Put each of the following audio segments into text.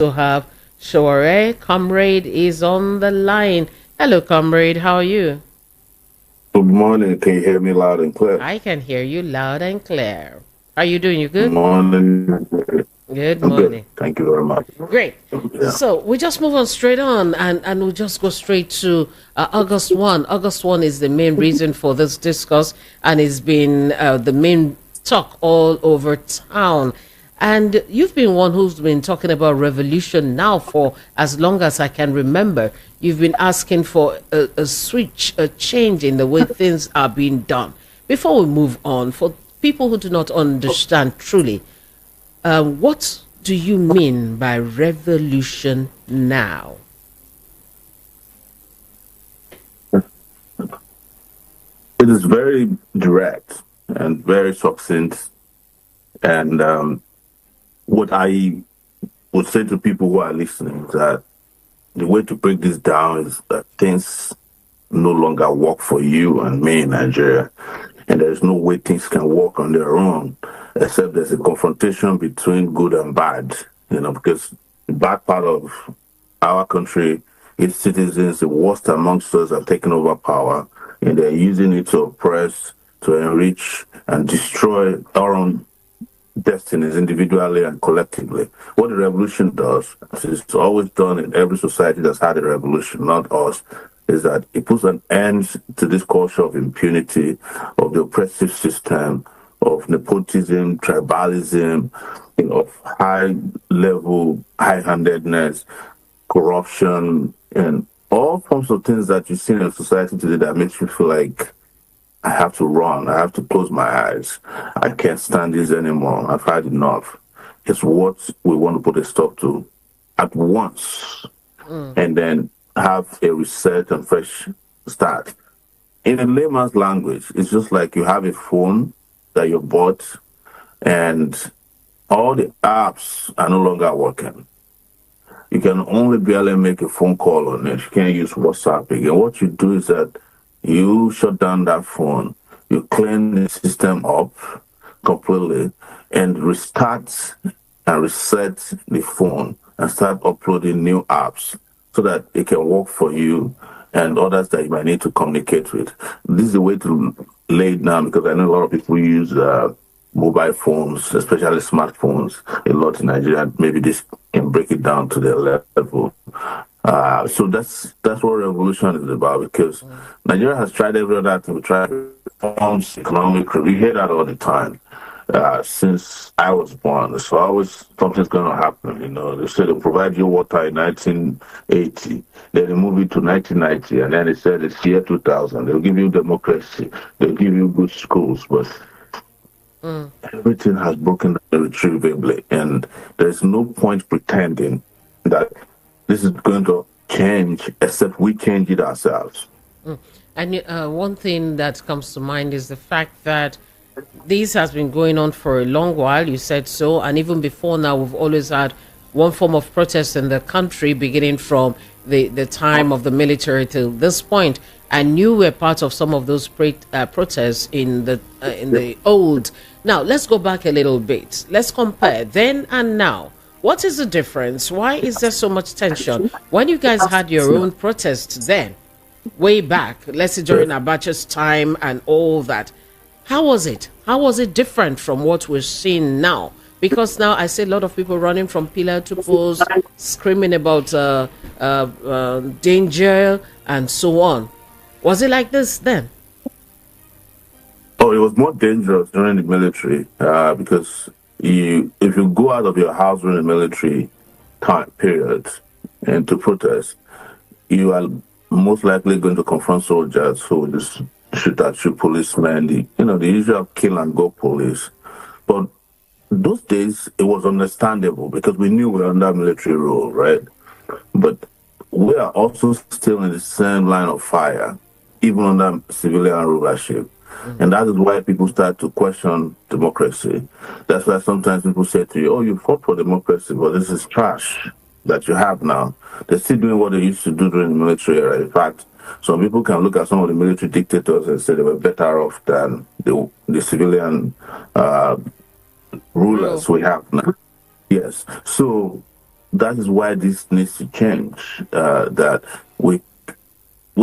To have Sowore. Comrade is on the line. Hello, comrade. How are you? Good morning. Can you hear me loud and clear? I can hear you loud and clear. How are you doing? You good? Morning. Good I'm good. morning. Thank you very much. Great. Yeah. So we just move on straight on and we'll just go straight to August 1. August 1 is the main reason for this discourse and it's been the main talk all over town. And you've been one who's been talking about revolution now for as long as I can remember. You've been asking for a switch, a change in the way things are being done. Before we move on, for people who do not understand truly, what do you mean by revolution now? It is very direct and very succinct. And what I would say to people who are listening is that the way to break this down is that things no longer work for you and me in Nigeria. And there's no way things can work on their own, except there's a confrontation between good and bad, because the bad part of our country, its citizens, the worst amongst us, have taken over power, and they're using it to oppress, to enrich, and destroy our own destinies individually and collectively. What the revolution does, as it's always done in every society that's had a revolution, not us, is that it puts an end to this culture of impunity, of the oppressive system, of nepotism, tribalism, of high level, high handedness, corruption, and all forms of things that you see in society today that makes you feel like I have to run. I have to close my eyes. I can't stand this anymore. I've had enough. It's what we want to put a stop to at once Mm. and then have a reset and fresh start. In a layman's language, it's just like you have a phone that you bought and all the apps are no longer working. You can only barely make a phone call on it. You can't use WhatsApp again. What you do is that you shut down that phone, you clean the system up completely, and restart and reset the phone and start uploading new apps so that it can work for you and others that you might need to communicate with. This is the way to lay it down because I know a lot of people use mobile phones, especially smartphones, a lot in Nigeria. Maybe this can break it down to their level. So that's what revolution is about because Nigeria has tried every other thing. We tried reforms, economic. We hear that all the time since I was born. So always something's going to happen. They said they provide you water in 1980, then they move it to 1990, and then they said it's year 2000. They'll give you democracy, they'll give you good schools, but Mm. everything has broken down irretrievably, and there's no point pretending that this is going to change except we change it ourselves. Mm. And one thing that comes to mind is the fact that this has been going on for a long while. You said so, and even before now, we've always had one form of protest in the country, beginning from the time of the military till this point. And you were part of some of those protests in the old. Now let's go back a little bit. Let's compare then and now. What is the difference? Why is there so much tension? When you guys had your own protests then, way back, let's say during Abacha's time and all that, how was it? How was it different from what we're seeing now? Because now I see a lot of people running from pillar to post, screaming about danger and so on. Was it like this then? Oh, it was more dangerous during the military because if you go out of your house during the military time period and to protest, you are most likely going to confront soldiers who will just shoot at you, policemen, the usual kill and go police. But those days, it was understandable because we knew we were under military rule, right? But we are also still in the same line of fire, even under civilian rulership. And that is why people start to question democracy. That's why sometimes people say to you, oh, you fought for democracy, but this is trash that you have now. They're still doing what they used to do during the military era. In fact, some people can look at some of the military dictators and say they were better off than the civilian rulers Real. we have now. Yes. So that is why this needs to change. That we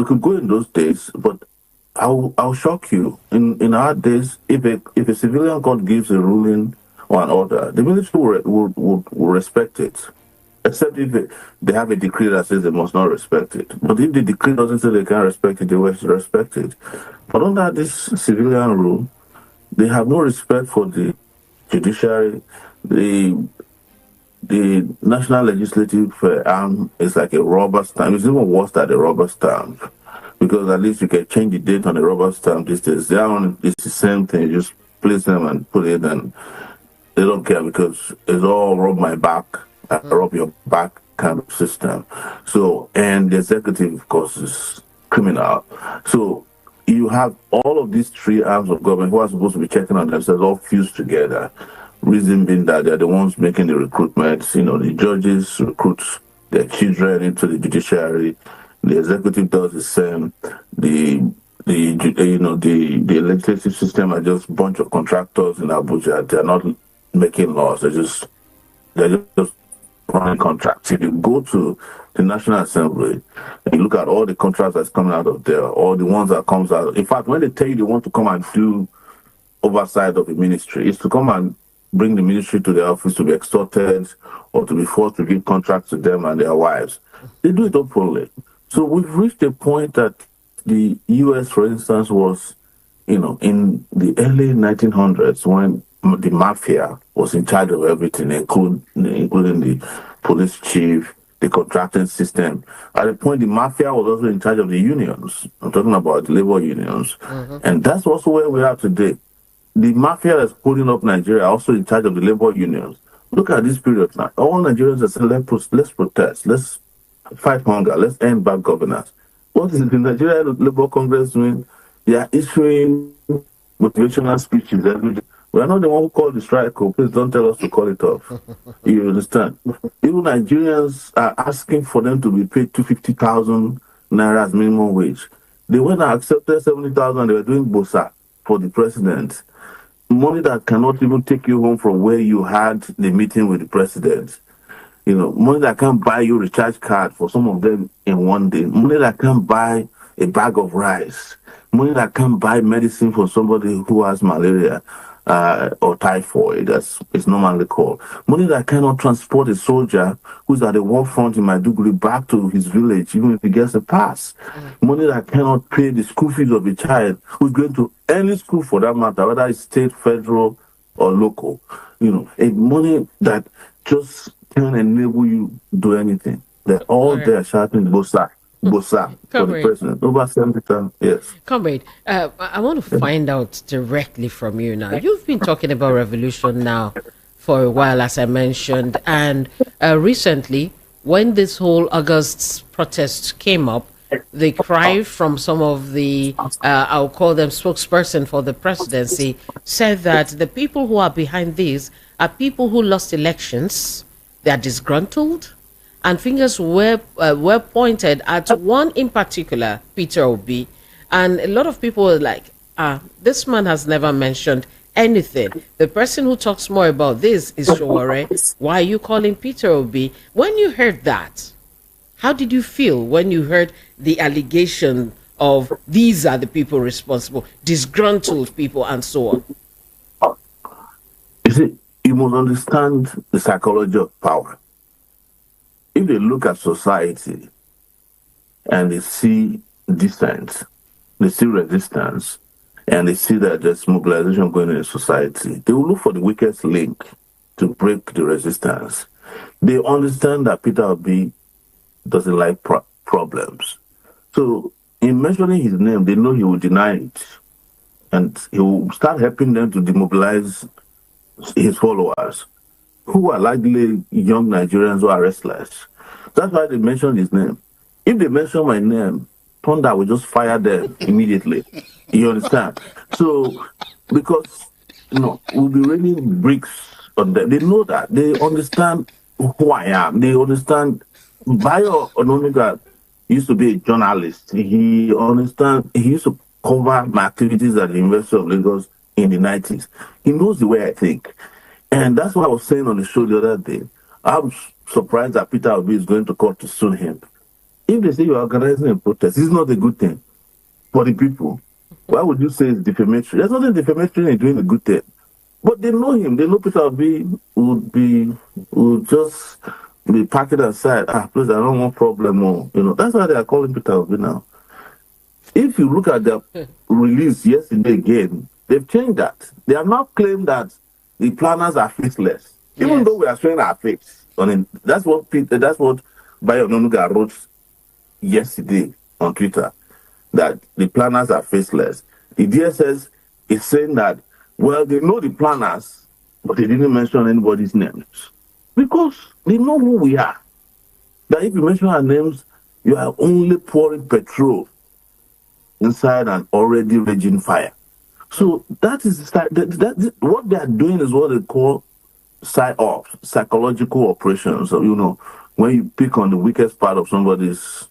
could go in those days, but I'll shock you. In our days, if a civilian court gives a ruling or an order, the military will respect it. Except if they have a decree that says they must not respect it. But if the decree doesn't say they can't respect it, they will respect it. But under this civilian rule, they have no respect for the judiciary. The national legislative arm is like a rubber stamp. It's even worse than a rubber stamp, because at least you can change the date on a rubber stamp these days. They are it's the same thing. You just place them and put it, and they don't care because it's all rub my back, rub your back kind of system. So, and the executive, of course, is criminal. So you have all of these three arms of government who are supposed to be checking on themselves all fused together. Reason being that they're the ones making the recruitments. The judges recruit their children into the judiciary. The executive does the same. The legislative system are just a bunch of contractors in Abuja. They're not making laws. They're just running contracts. If you go to the National Assembly, you look at all the contracts that's coming out of there, all the ones that comes out. In fact, when they tell you they want to come and do oversight of the ministry, it's to come and bring the ministry to their office to be extorted or to be forced to give contracts to them and their wives. They do it openly. So we've reached a point that the U.S., for instance, was, in the early 1900s when the mafia was in charge of everything, including the police chief, the contracting system. At the point, the mafia was also in charge of the unions. I'm talking about the labor unions. And that's also where we are today. The mafia that's holding up Nigeria are also in charge of the labor unions. Look at this period now. All Nigerians are saying, let's protest, let's fight hunger, let's end bad governance. What is the Nigeria Labour Congress doing? They are issuing motivational speeches every day. We are not the one who called the strike. Oh, please don't tell us to call it off. You understand? Even Nigerians are asking for them to be paid 250,000 naira as minimum wage. They went and accepted 70,000. They were doing bosa for the president. Money that cannot even take you home from where you had the meeting with the president. Money that can buy you a recharge card for some of them in one day. Money that can buy a bag of rice. Money that can buy medicine for somebody who has malaria or typhoid, as it's normally called. Money that cannot transport a soldier who's at the war front in Maiduguri back to his village, even if he gets a pass. Money that cannot pay the school fees of a child who's going to any school for that matter, whether it's state, federal, or local. A money that just can enable you do anything. They're all there shouting Bosa for the president. Over 70 times, yes. Comrade, I want to find out directly from you now. You've been talking about revolution now for a while, as I mentioned, and recently, when this whole August protest came up, the cry from some of the, I'll call them spokesperson for the presidency, said that the people who are behind this are people who lost elections. They are disgruntled, and fingers were pointed at one in particular, Peter Obi, and a lot of people were like, this man has never mentioned anything. The person who talks more about this is Sowore. Why are you calling Peter Obi? When you heard that, how did you feel when you heard the allegation of these are the people responsible, disgruntled people, and so on? You see, you must understand the psychology of power. If they look at society and they see dissent, they see resistance, and they see that there's mobilization going on in society, they will look for the weakest link to break the resistance. They understand that Peter Obi doesn't like problems. So in mentioning his name, they know he will deny it. And he will start helping them to demobilize his followers, who are likely young Nigerians who are restless. That's why they mentioned his name. If they mention my name, Thunder will just fire them immediately. You understand? So, because, we'll be raining bricks on them. They know that. They understand who I am. They understand. Bayo Ononuga used to be a journalist. He used to cover my activities at the University of Lagos in the 90s. He knows the way I think. And that's what I was saying on the show the other day. I'm surprised that Peter Obi is going to court to sue him. If they say you're organizing a protest, it's not a good thing for the people. Why would you say it's defamatory? There's nothing defamatory in doing a good thing. But they know him. They know Peter Obi would just be parking aside. Please, I don't want problem more. That's why they are calling Peter Obi now. If you look at the release yesterday again, they've changed that. They have now claimed that the planners are faceless. Yes. Even though we are showing our face on it. That's what Bayo Onanuga wrote yesterday on Twitter, that the planners are faceless. The DSS is saying that, well, they know the planners, but they didn't mention anybody's names. Because they know who we are. That if you mention our names, you are only pouring petrol inside an already raging fire. So that is what they are doing is what they call psyops, psychological operations. So, when you pick on the weakest part of somebody's,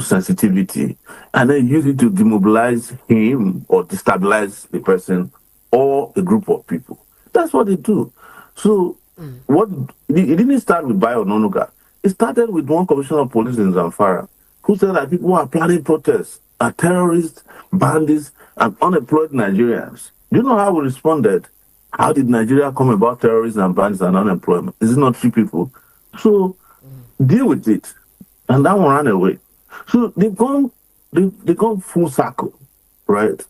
sensitivity, and then use it to demobilize him or destabilize the person or a group of people. That's what they do. So it didn't start with Bayo Onanuga. It started with one commissioner of police in Zamfara who said that people who are planning protests are terrorists, bandits, and unemployed Nigerians. Do you know how we responded? How did Nigeria come about terrorists and bandits and unemployment? Is it not three people? So deal with it. And that one ran away. So they've gone full circle, right?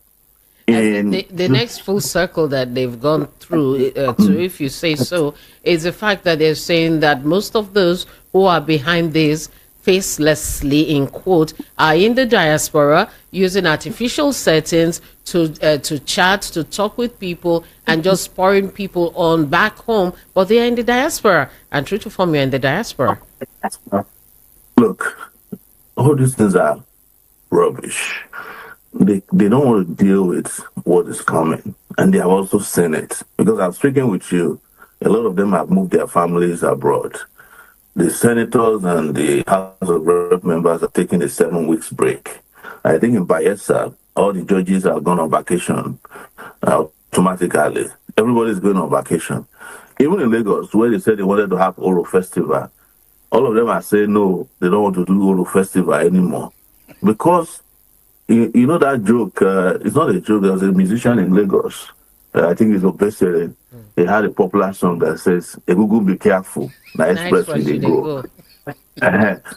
And the next full circle that they've gone through, if you say so, is the fact that they're saying that most of those who are behind this facelessly, in quote, are in the diaspora using artificial settings to chat, to talk with people, and just spurring people on back home, but they are in the diaspora. And true to form, you're in the diaspora. Look, all these things are rubbish. They don't want to deal with what is coming, and they have also seen it. Because I'm speaking with you, a lot of them have moved their families abroad. The senators and the House of Rep members are taking a 7 weeks break. I think in Bayelsa, all the judges are gone on vacation automatically. Everybody's going on vacation. Even in Lagos, where they said they wanted to have Oro Festival, all of them are saying no, they don't want to do Oro Festival anymore. Because, you know that joke, it's not a joke, there was a musician in Lagos, I think it's Obesere. They had a popular song that says, "Egungun, be careful, na express where they go."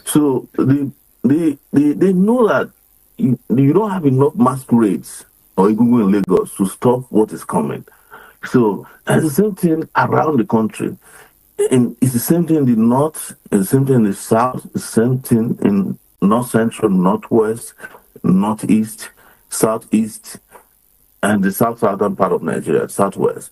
So they know that you don't have enough masquerades or Egungun in Lagos to stop what is coming. So it's the same thing around the country. And it's the same thing in the north, it's the same thing in the south, it's the same thing in north central, northwest, northeast, southeast, and the southern part of Nigeria, southwest.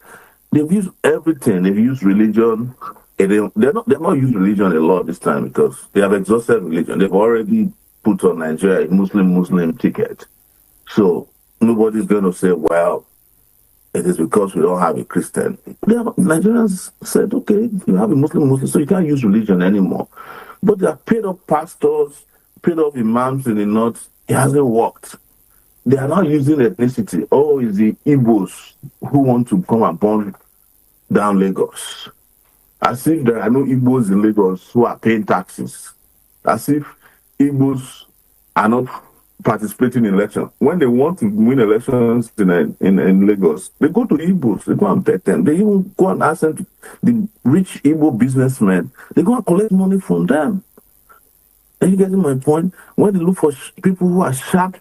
They've used everything. They've used religion. They're not using religion a lot this time because they have exhausted religion. They've already put on Nigeria a Muslim ticket. So nobody's going to say, well, it is because we don't have a Christian. Nigerians said, okay, you have a Muslim, so you can't use religion anymore. But they have paid off pastors, paid off imams in the north. It hasn't worked. They are not using ethnicity. Oh, it's the Igbos who want to come and burn down Lagos. As if there are no Igbos in Lagos who are paying taxes. As if Igbos are not participating in elections. When they want to win elections in Lagos, they go to Igbos. They go and bet them. They even go and ask them to, the rich Igbo businessmen, they go and collect money from them. Are you getting my point? When they look for people who are sharp,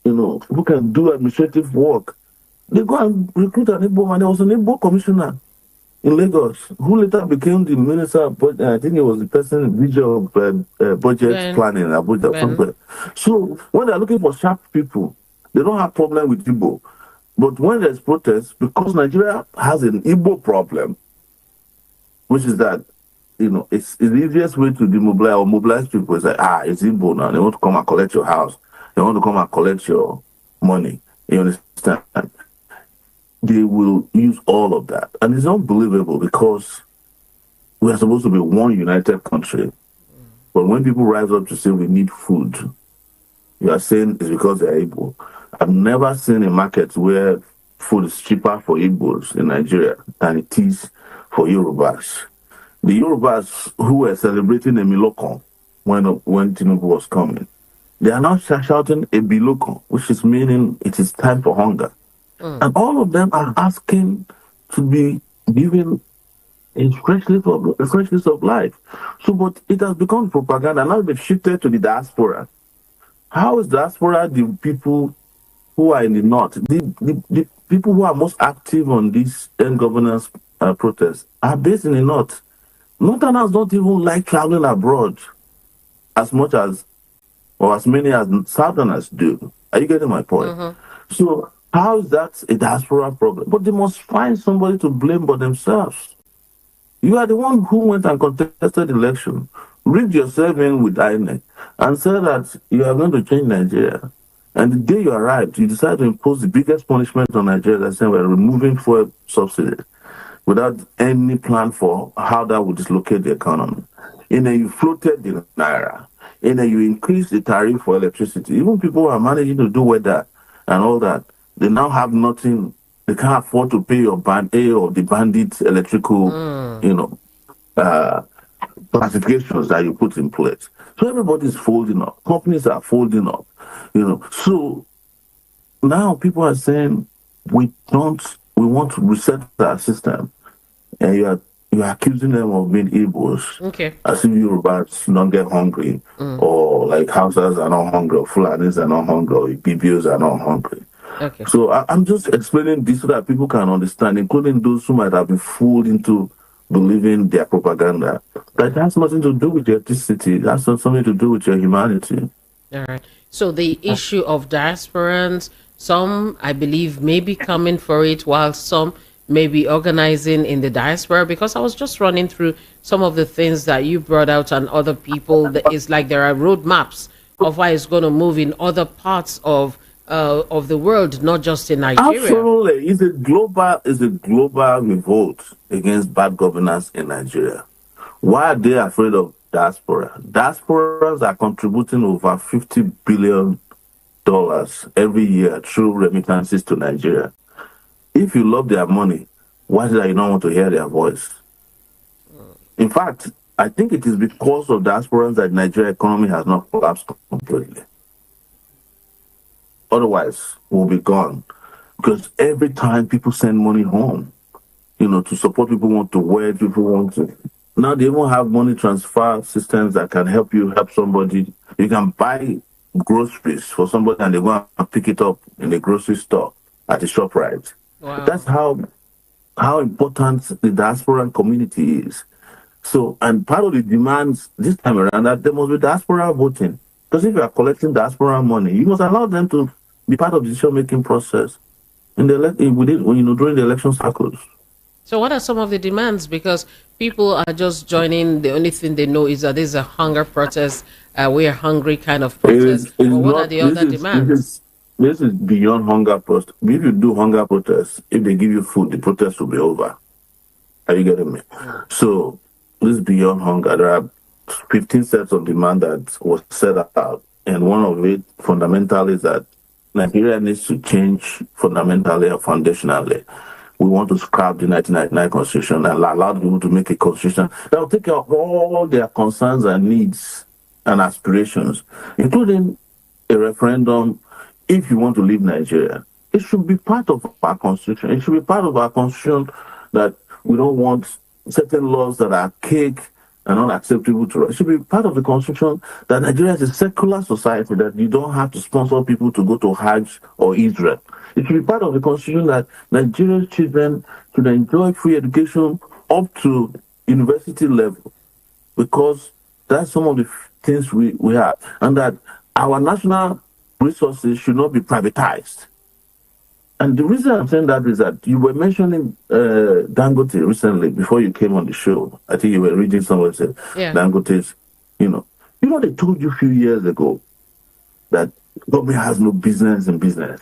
who can do administrative work, they go and recruit an Igbo man. There was an Igbo commissioner in Lagos who later became the minister of budget. I think it was the person in charge of budget planning in Abuja somewhere. So when they're looking for sharp people, they don't have problem with Igbo. But when there's protests, because Nigeria has an Igbo problem, which is that it's the easiest way to demobilize or mobilize people is like, it's Igbo now. They want to come and collect your house. They want to come and collect your money. You understand? They will use all of that. And it's unbelievable because we are supposed to be one united country. But when people rise up to say we need food, you are saying it's because they're Igbo. I've never seen a market where food is cheaper for Igbos in Nigeria than it is for Yorubas. The Yorubas who were celebrating a Milokon when Tinubu was coming, they are now shouting a Bilokon, which is meaning it is time for hunger. And all of them are asking to be given a fresh list of life. So, but it has become propaganda. Now they've shifted to the diaspora. How is diaspora the people who are in the north? The people who are most active on these end governance protests are based in the north. Northerners don't even like traveling abroad as much as or as many as Southerners do. Are you getting my point? So how is that a diaspora problem? But they must find somebody to blame but themselves. You are the one who went and contested the election, rigged yourself in with INEC, and said that you are going to change Nigeria. And the day you arrived, you decided to impose the biggest punishment on Nigeria, that saying we're removing fuel subsidy without any plan for how that would dislocate the economy. And then you floated the naira. And then you increased the tariff for electricity. Even people who are managing to do weather and all that, they now have nothing. They can't afford to pay your band A or the bandit electrical, classifications that you put in place. So everybody's folding up. Companies are folding up. So now people are saying we want to reset our system, and you're accusing them of being Igbos. Okay. As if Yorubas don't get hungry, or like Hausas are not hungry, or Fulanis are not hungry, or Ibibios are not hungry. Okay. So I'm just explaining this so that people can understand, including those who might have been fooled into believing their propaganda. That has nothing to do with your ethnicity. That's something to do with your humanity. All right. So the issue of diasporans, some I believe may be coming for it, while some may be organizing in the diaspora. Because I was just running through some of the things that you brought out and other people. That it's like there are roadmaps of why it's going to move in other parts of the world, not just in Nigeria. Absolutely, it's a global revolt against bad governance in Nigeria. Why are they afraid of diaspora? Diasporas are contributing over $50 billion every year through remittances to Nigeria. If you love their money, why is it that you don't want to hear their voice? In fact, I think it is because of diasporans that Nigeria economy has not collapsed completely. Otherwise, we'll be gone. Because every time people send money home, to support people want to wed, people want to. Now they even have money transfer systems that can help you help somebody. You can buy groceries for somebody and they go and pick it up in the grocery store at the ShopRite. Wow. That's how important the diaspora community is. So, and part of the demands this time around that there must be diaspora voting. Because if you are collecting diaspora money, you must allow them to be part of the decision-making process during the election cycles. So what are some of the demands? Because people are just joining. The only thing they know is that there's a hunger protest. We are hungry kind of protest. What are the other demands? This is beyond hunger protest. If you do hunger protests, if they give you food, the protest will be over. Are you getting me? So this is beyond hunger. There are 15 sets of demand that was set out. And one of it fundamentally is that Nigeria needs to change fundamentally or foundationally. We want to scrap the 1999 constitution and allow people to make a constitution that will take care of all their concerns and needs and aspirations, including a referendum if you want to leave Nigeria. It should be part of our constitution. It should be part of our constitution that we don't want certain laws that are archaic and unacceptable to us. It should be part of the constitution that Nigeria is a secular society, that you don't have to sponsor people to go to Hajj or Israel. It should be part of the constitution that Nigerian children should enjoy free education up to university level, because that's some of the things we have, and that our national resources should not be privatized. And the reason I'm saying that is that you were mentioning Dangote recently before you came on the show. I think you were reading somewhere said Dangote's, they told you a few years ago that government has no business in business.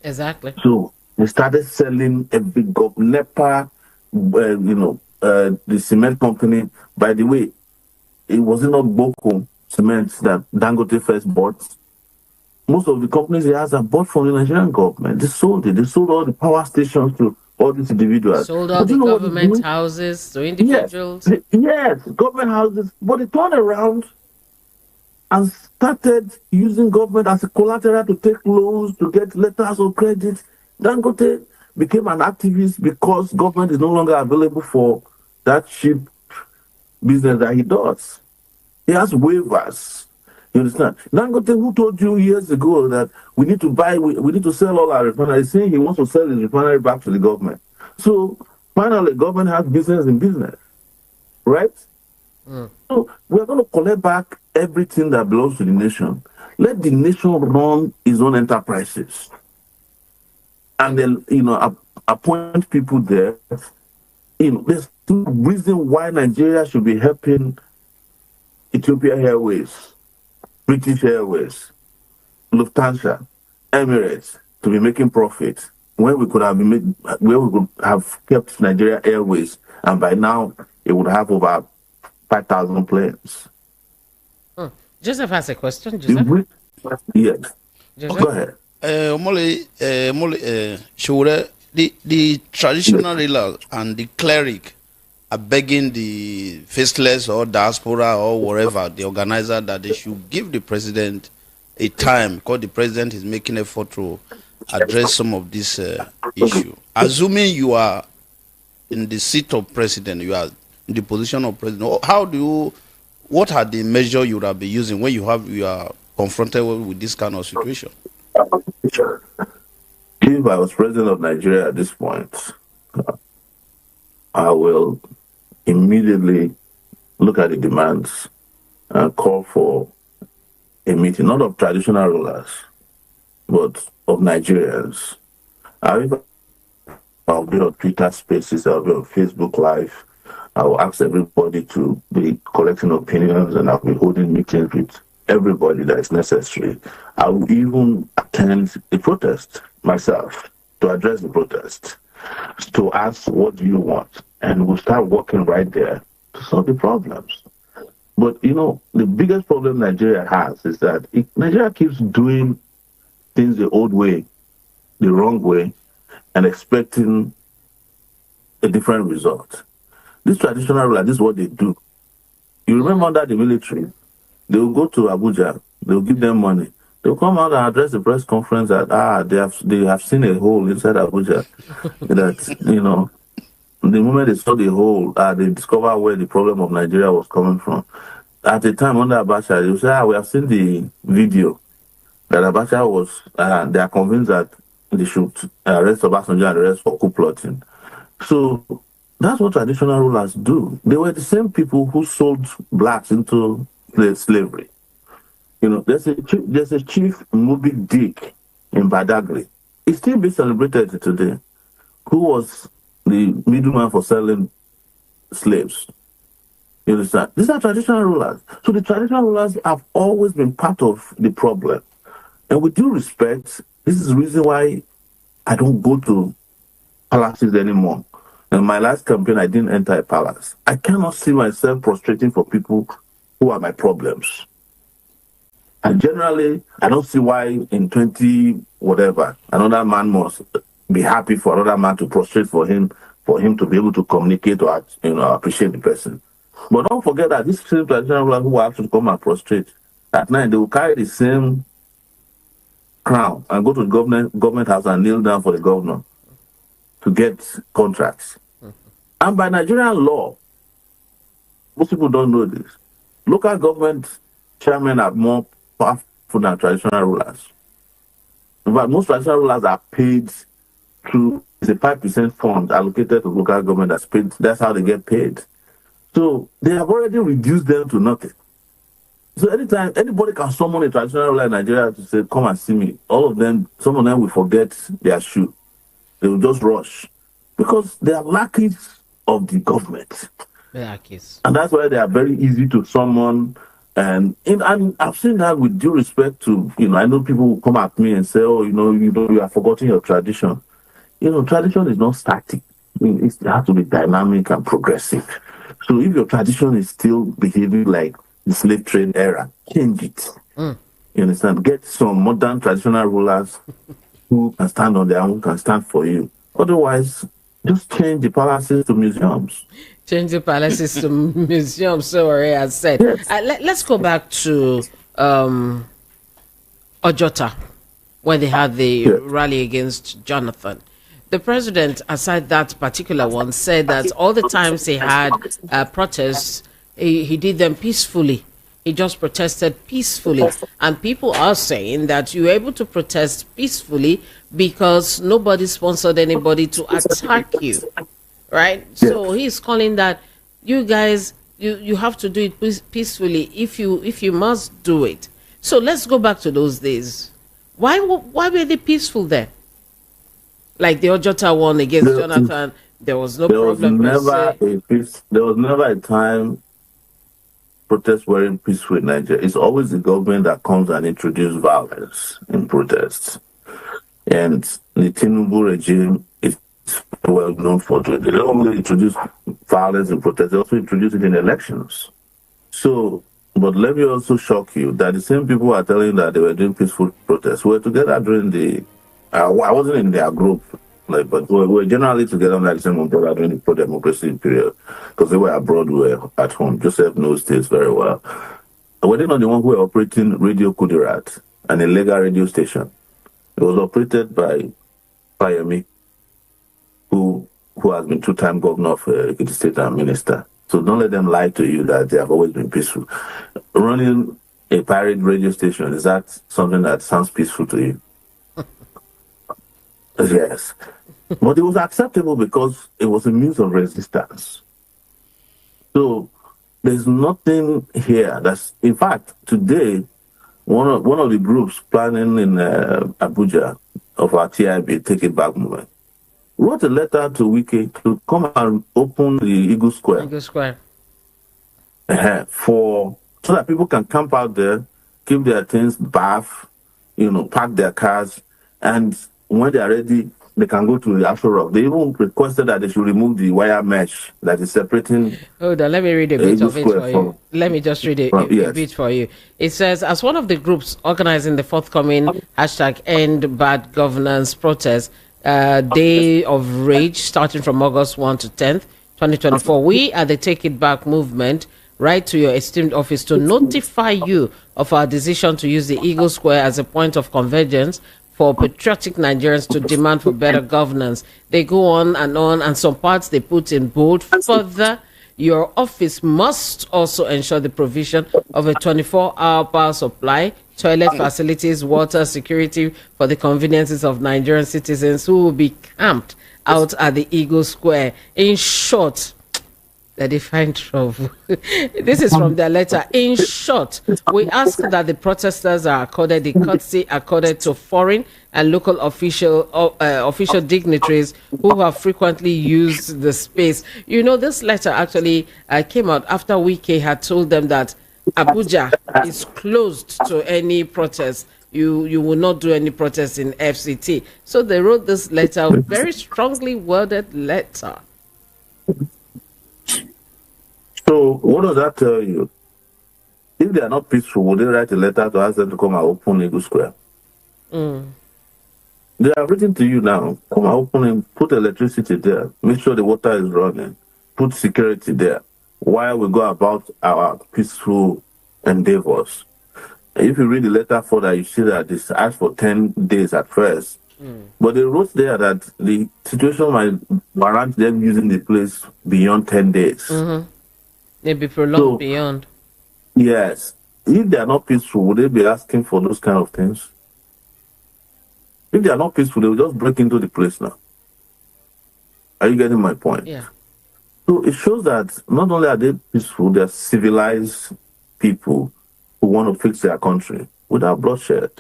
Exactly. So they started selling every NEPA, the cement company. By the way, it wasn't not Boko Cement that Dangote first bought. Most of the companies he has are bought from the Nigerian government. They sold it. They sold all the power stations to all these individuals. Sold all But the you know what they government do? houses to Yes, individuals. yes, government houses. But they turn around and started using government as a collateral to take loans, to get letters of credit. Dangote became an activist because government is no longer available for that cheap business that he does. He has waivers. You understand? Dangote, who told you years ago that we need to buy, we need to sell all our refineries, saying he wants to sell his refinery back to the government. So finally, government has business in business, right? So we're going to collect back everything that belongs to the nation. Let the nation run its own enterprises, and then appoint people there. There's no reason why Nigeria should be helping Ethiopia Airways, British Airways, Lufthansa, Emirates to be making profit when we could have where we could have kept Nigeria Airways, and by now it would have over 5,000 planes. Joseph has a question. Joseph? Yes. Joseph? Go ahead. Sowore, the traditional ruler and the cleric are begging the faceless or diaspora or whatever, the organizer, that they should give the president a time, because the president is making effort to address some of this issue. Assuming you are in the seat of president, you are in the position of president, what are the measures you would be using when you are confronted with this kind of situation? If I was president of Nigeria at this point, I will immediately look at the demands and call for a meeting, not of traditional rulers, but of Nigerians. I'll be on Twitter Spaces, I'll be on Facebook Live. I will ask everybody to be collecting opinions, and I'll be holding meetings with everybody that is necessary. I will even attend the protest myself to address the protest, to ask what do you want, and we'll start working right there to solve the problems. But the biggest problem Nigeria has is that Nigeria keeps doing things the old way, the wrong way, and expecting a different result. This traditional ruler, this is what they do. You remember under the military, they will go to Abuja, they will give them money. They'll come out and address the press conference that they have seen a hole inside Abuja. That the moment they saw the hole, they discovered where the problem of Nigeria was coming from. At the time under Abacha, they will say, we have seen the video that Abacha was. They are convinced that they should arrest Obasanjo and arrest for coup plotting. So that's what traditional rulers do. They were the same people who sold blacks into slavery. There's a chief Moby Dick in Badagry. He's still being celebrated today, who was the middleman for selling slaves. You understand? These are traditional rulers. So the traditional rulers have always been part of the problem. And with due respect, this is the reason why I don't go to palaces anymore. In my last campaign, I didn't enter a palace. I cannot see myself prostrating for people who are my problems. And generally, I don't see why in 20 whatever, another man must be happy for another man to prostrate for him to be able to communicate or appreciate the person. But don't forget that this same traditional ruler who will actually come and prostrate, at night they will carry the same crown and go to the government house and kneel down for the governor to get contracts. And by Nigerian law, most people don't know this, local government chairmen are more powerful than traditional rulers. In fact, most traditional rulers are paid through a 5% fund allocated to local government that's paid. That's how they get paid. So they have already reduced them to nothing. So anytime anybody can summon a traditional ruler in Nigeria to say, come and see me, some of them will forget their shoe. They will just rush because they are lackeys of the government. Lackeys. And that's why they are very easy to summon. And I've seen that with due respect to, I know people will come at me and say, oh, you are forgetting your tradition. Tradition is not static. It has to be dynamic and progressive. So if your tradition is still behaving like the slave trade era, change it. You understand? Get some modern traditional rulers who can stand on their own, can stand for you. Otherwise, Just change the palaces to museums. Change the palaces to museums, so has said. Yes. Let's go back to Ojota, when they had the Yes. rally against Jonathan. The president, aside that particular one, said that all the times he had protests, he did them peacefully. He just protested peacefully. And people are saying that you were able to protest peacefully because nobody sponsored anybody to attack you, right? So Yes. he's calling that you guys, you have to do it peacefully if you must do it. So let's go back to those days. Why were they peaceful then? Like the Ojota one against There, Jonathan, there was no there was problem per never se. a peace. There was never a time protests were in peaceful in Nigeria. It's always the government that comes and introduces violence in protests. And the Tinubu regime is well known for doing. They don't only introduce violence in protests; they also introduce it in elections. So, but let me also shock you that the same people who are telling that they were doing peaceful protests were together during the. I wasn't in their group, like, but we were generally together under the same umbrella during the pro-democracy period because they were abroad, we were at home. Joseph knows this very well. Were they not the one who were operating Radio Kudirat, an illegal radio station? It was operated by Fayemi, who has been two-time governor of Ekiti State and minister. So don't let them lie to you that they have always been peaceful. Running a pirate radio station, is that something that sounds peaceful to you? Yes. But it was acceptable because it was a means of resistance. So there's nothing here that's, in fact, today, one of the groups planning in Abuja of our TIB, Take It Back movement, wrote a letter to Wiki to come and open the Eagle Square. Eagle Square. For so that people can camp out there, keep their things, bath, park their cars, and when they are ready, they can go to the Afro Rock. They even requested that they should remove the wire mesh that is separating. Hold on, let me read a bit of it for you. Let me just read a yes. bit for you. It says, as one of the groups organizing the forthcoming hashtag End Bad Governance protest, Day of Rage, starting from August 1 to 10th, 2024, we at the Take It Back movement write to your esteemed office to notify you of our decision to use the Eagle Square as a point of convergence for patriotic Nigerians to demand for better governance. They go on, and some parts they put in bold. Further, your office must also ensure the provision of a 24-hour power supply, toilet facilities, water, security for the conveniences of Nigerian citizens who will be camped out at the Eagle Square. In short, that they find trouble. This is from their letter. In short, we ask that the protesters are accorded the courtesy accorded to foreign and local official dignitaries who have frequently used the space. This letter actually came out after Wike had told them that Abuja is closed to any protest. You will not do any protest in FCT. So they wrote this letter, very strongly worded letter. So what does that tell you? If they are not peaceful, would they write a letter to ask them to come and open Eagle Square? They have written to you now, come and open it, put electricity there, make sure the water is running, put security there, while we go about our peaceful endeavors. If you read the letter further, you see that this asked for 10 days at first. But they wrote there that the situation might warrant them using the place beyond 10 days. Maybe prolonged beyond. Yes. If they are not peaceful, would they be asking for those kind of things? If they are not peaceful, they will just break into the place now. Are you getting my point? Yeah. So it shows that not only are they peaceful, they are civilized people who want to fix their country without bloodshed.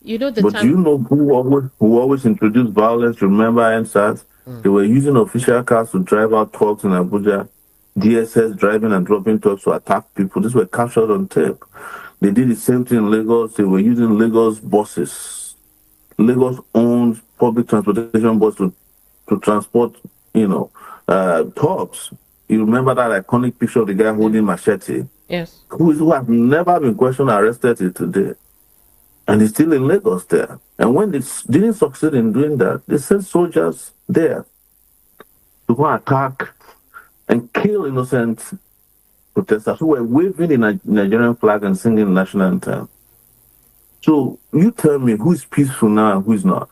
But do you know who always introduced violence? Remember NSAS? They were using official cars to drive out thugs in Abuja. DSS driving and dropping trucks to attack people. These were captured on tape. They did the same thing in Lagos. They were using Lagos buses. Lagos owns public transportation buses to transport, thugs. You remember that iconic picture of the guy holding machete? Yes. Who have never been questioned or arrested till today. And it's still in Lagos there. And when they didn't succeed in doing that, they sent soldiers there to go attack and kill innocent protesters who were waving the Nigerian flag and singing the national anthem. So you tell me who is peaceful now and who is not?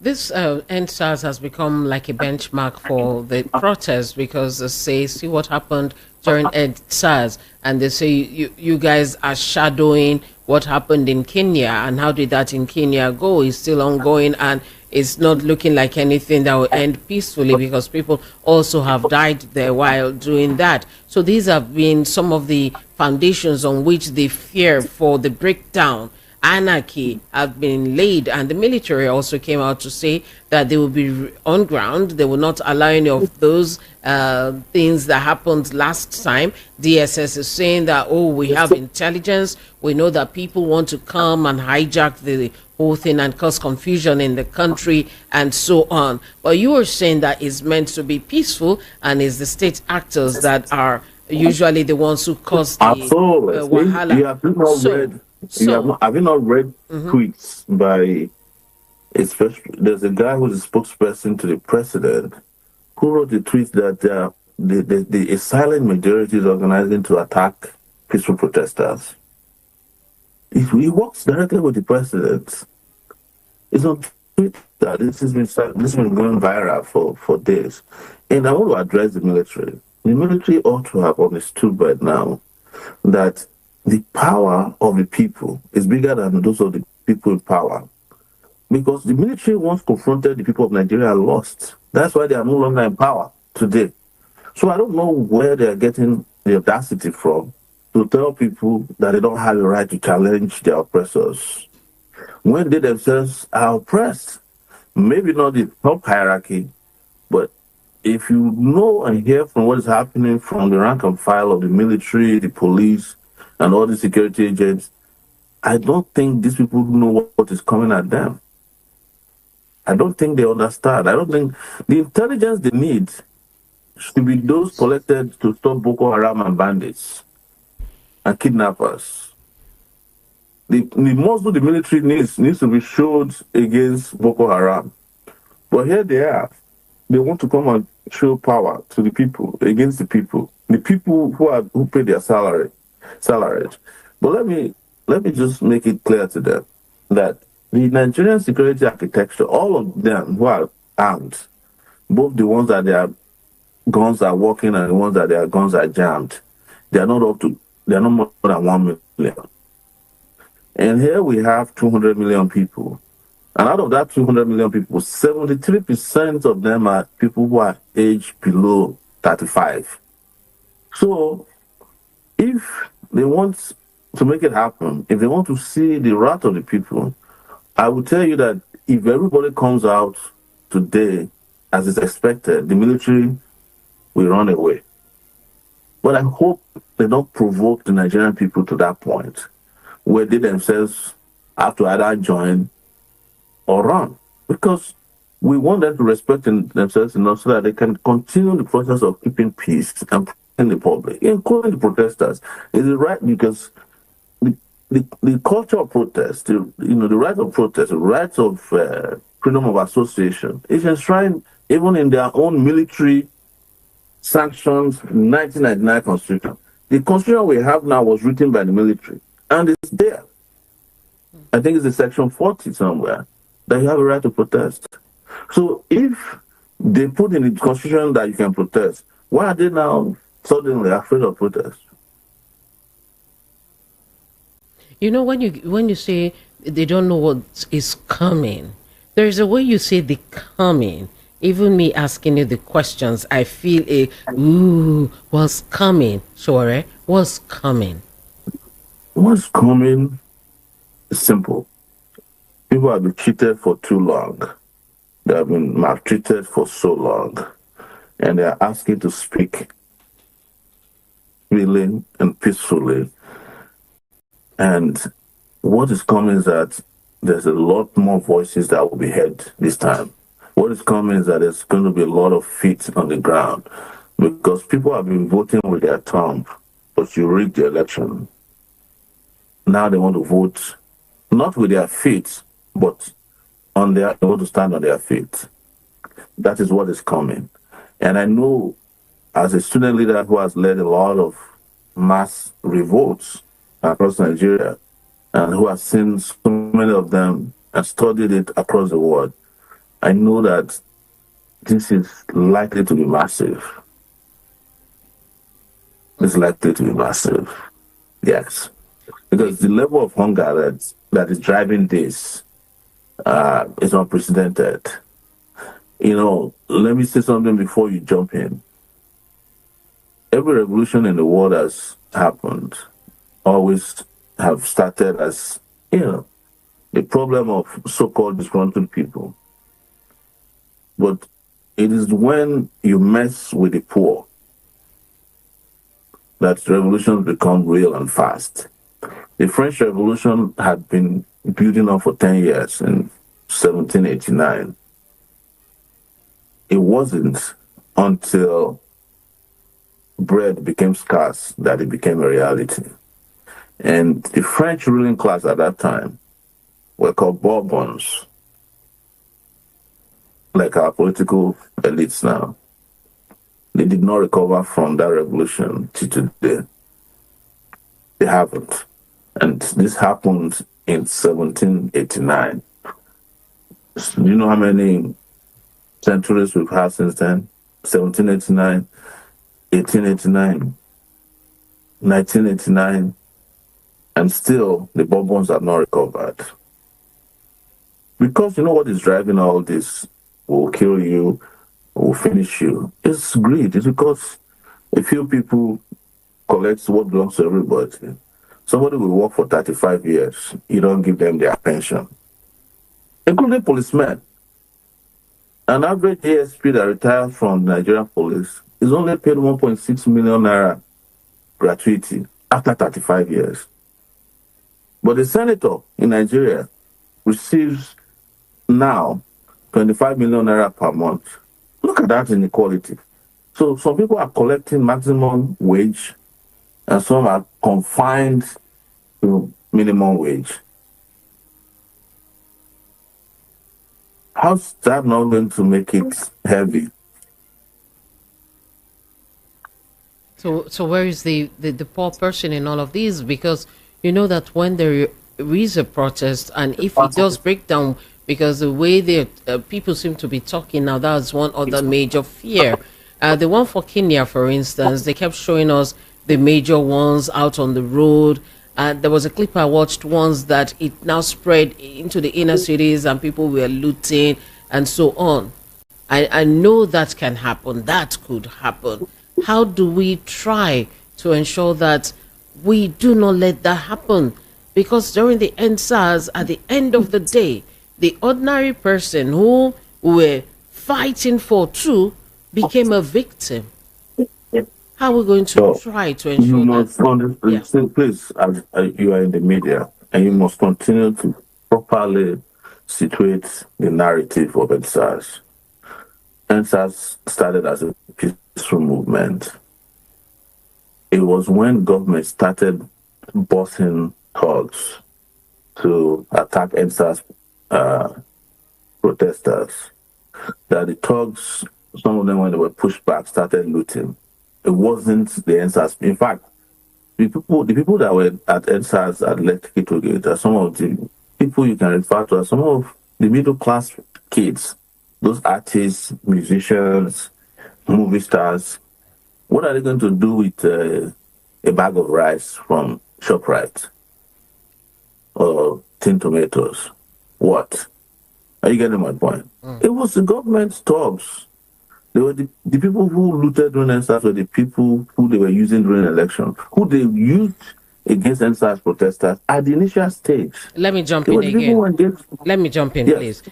This NSAS has become like a benchmark for the protests because they say, see what happened during NSAS, and they say you guys are shadowing what happened in Kenya, and how did that in Kenya go? It's still ongoing, and it's not looking like anything that will end peacefully because people also have died there while doing that. So these have been some of the foundations on which they fear for the breakdown. Anarchy have been laid, and the military also came out to say that they will be on ground. They will not allow any of those things that happened last time. DSS is saying that, oh, we have intelligence, we know that people want to come and hijack the whole thing and cause confusion in the country and so on. But you were saying that it's meant to be peaceful, and it's the state actors that are usually the ones who cause the wahala. You have not read. Have you not read tweets by there's a guy who's a spokesperson to the president who wrote a tweet that a silent majority is organizing to attack peaceful protesters. He works directly with the president. It's on Twitter. This has been going viral for days. And I want to address the military. The military ought to have understood by now that the power of the people is bigger than those of the people in power. Because the military once confronted the people of Nigeria and lost. That's why they are no longer in power today. So I don't know where they are getting the audacity from to tell people that they don't have the right to challenge their oppressors when they themselves are oppressed. Maybe not the top hierarchy, but if you know and hear from what is happening from the rank and file of the military, the police, and all the security agents, I don't think these people know what is coming at them. I don't think they understand. I don't think the intelligence they need should be those collected to stop Boko Haram and bandits and kidnappers. The muscle the military needs to be showed against Boko Haram. But here they are. They want to come and show power to the people, against the people who pay their salaries. But let me just make it clear to them that the Nigerian security architecture, all of them who are armed, both the ones that their guns are working and the ones that their guns are jammed, they are not more than 1 million. And here we have 200 million people. And out of that 200 million people, 73% of them are people who are aged below 35. So if they want to make it happen, if they want to see the wrath of the people, I will tell you that if everybody comes out today as is expected, the military will run away. But I hope they don't provoke the Nigerian people to that point where they themselves have to either join or run. Because we want them to respect themselves enough so that they can continue the process of keeping peace and protecting the public, including the protesters. Is it right? Because the culture of protest, the right of protest, the right of freedom of association is enshrined even in their own military sanctions 1999 constitution. The constitution we have now was written by the military, and it's there. I think it's in section 40 somewhere that you have a right to protest. So if they put in the constitution that you can protest, why are they now suddenly afraid of protest? You know, when you say they don't know what is coming, there's a way you say the coming. Even me asking you the questions, I feel what's coming? Sowore, what's coming? What's coming is simple. People have been cheated for too long. They have been maltreated for so long. And they are asking to speak freely and peacefully. And what is coming is that there's a lot more voices that will be heard this time. What is coming is that there's going to be a lot of feet on the ground because people have been voting with their thumb, but you rigged the election. now they want to vote not with their feet, but they want to stand on their feet. That is what is coming. And I know, as a student leader who has led a lot of mass revolts across Nigeria, and who has seen so many of them and studied it across the world, I know that this is likely to be massive. It's likely to be massive. Yes. Because the level of hunger that is driving this is unprecedented. You know, let me say something before you jump in. Every revolution in the world has happened, always have started as, the problem of so-called disgruntled people. But it is when you mess with the poor that revolutions become real and fast. The French Revolution had been building up for 10 years in 1789. It wasn't until bread became scarce that it became a reality. And the French ruling class at that time were called Bourbons, like our political elites now. They did not recover from that revolution to today. They haven't. And this happened in 1789. Do you know how many centuries we've had since then? 1789, 1889, 1989, and still the Bourbons have not recovered. Because you know what is driving all this? Will kill you, will finish you. It's greed. It's because a few people collect what belongs to everybody. Somebody will work for 35 years. You don't give them their pension, including policemen. An average ASP that retires from the Nigerian police is only paid 1.6 million naira gratuity after 35 years. But the senator in Nigeria receives now 25 million naira per month. Look at that inequality. So some people are collecting maximum wage and some are confined to minimum wage. How's that not going to make it heavy? So where is the poor person in all of these? Because you know that when there is a protest, and if it does break down, because the way the people seem to be talking now, that's one other major fear. The one for Kenya, for instance, they kept showing us the major ones out on the road. There was a clip I watched once that it now spread into the inner cities and people were looting and so on. I know that can happen. That could happen. How do we try to ensure that we do not let that happen? Because during the NSAS, at the end of the day, the ordinary person who we're fighting for too became a victim. How are we going to try to ensure you must that? understand, please, you are in the media, and you must continue to properly situate the narrative of NSAS. NSAS started as a peaceful movement. It was when government started bossing thugs to attack NSAS protesters that the thugs, some of them, when they were pushed back, started looting. It wasn't the NSAS. In fact, the people that were at NSAS at Lekki Togate are some of the people you can refer to as some of the middle class kids, those artists, musicians, movie stars. What are they going to do with a bag of rice from ShopRite or tin tomatoes? What? Are you getting my point? It was the government thugs. They were the people who looted during NSAS were the people who they were using during the election, who they used against NSAS protesters at the initial stage. Let me jump in again. Let me jump in, yes. please.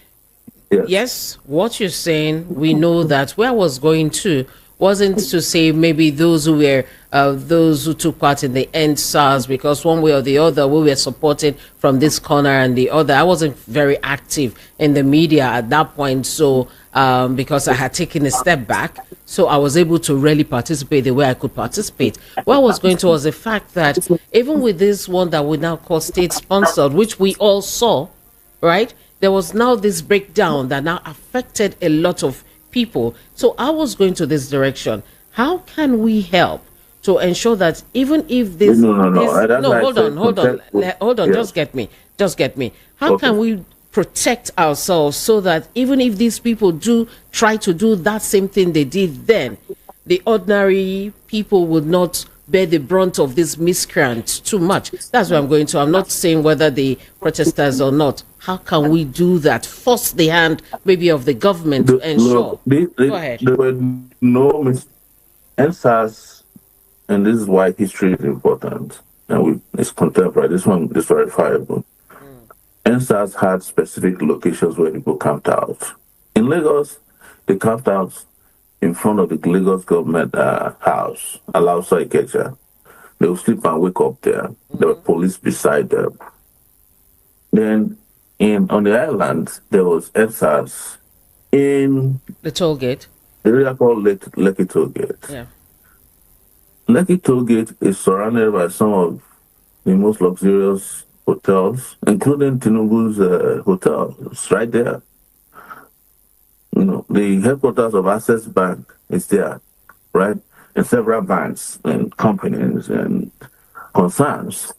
Yes. Yes, what you're saying, we know that. Where I was going to wasn't to say maybe those who took part in the end SARS, because one way or the other we were supported from this corner and the other. I wasn't very active in the media at that point, so because I had taken a step back, so I was able to really participate the way I could participate. What I was going to was the fact that even with this one that we now call state sponsored, which we all saw, right? There was now this breakdown that now affected a lot of people. So I was going to this direction. How can we help to ensure that even if this, hold on, just get me. How can we protect ourselves so that even if these people do try to do that same thing they did then, the ordinary people would not bear the brunt of this miscreant too much? That's where I'm going to. I'm not saying whether the protesters or not. How can we do that? Force the hand maybe of the government to ensure. Go ahead. There were no answers, and this is why history is important. And it's contemporary. This one is verifiable. NSAS had specific locations where people camped out. In Lagos, they camped out in front of the Lagos government house, Alausa Ikeja. They would sleep and wake up there. There were police beside them. Then on the island, there was NSAS in the toll gate. The area called Lekki Toll Gate. Yeah. Lekki Toll Gate is surrounded by some of the most luxurious hotels, including Tinubu's hotel. It's right there. You know, the headquarters of Access Bank is there, right? And several banks and companies and concerns.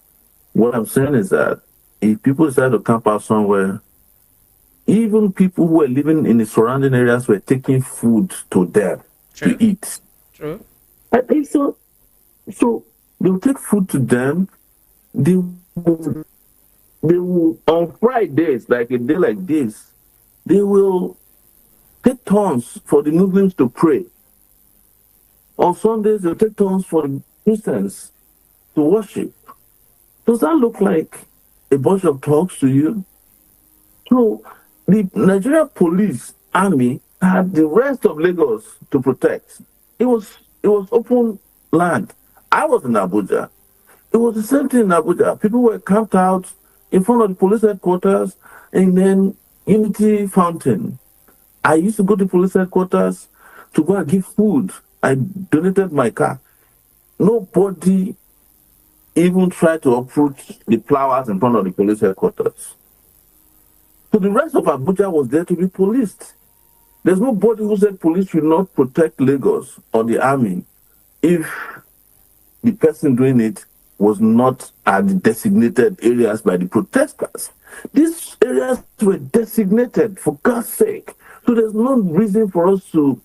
What I'm saying is that if people decide to camp out somewhere, even people who were living in the surrounding areas were taking food to them to eat. True. I think so. So they'll take food to them. They will on Fridays, like a day like this, they will take turns for the Muslims to pray. On Sundays, they'll take turns for the Christians to worship. Does that look like a bunch of talks to you? So the Nigerian police army had the rest of Lagos to protect. It was open land. I was in Abuja. It was the same thing in Abuja. People were camped out in front of the police headquarters and then Unity Fountain. I used to go to police headquarters to go and give food. I donated my car. Nobody even tried to uproot the flowers in front of the police headquarters. So the rest of Abuja was there to be policed. There's nobody who said police should not protect Lagos or the army if the person doing it was not at the designated areas by the protesters. These areas were designated, for God's sake. So there's no reason for us to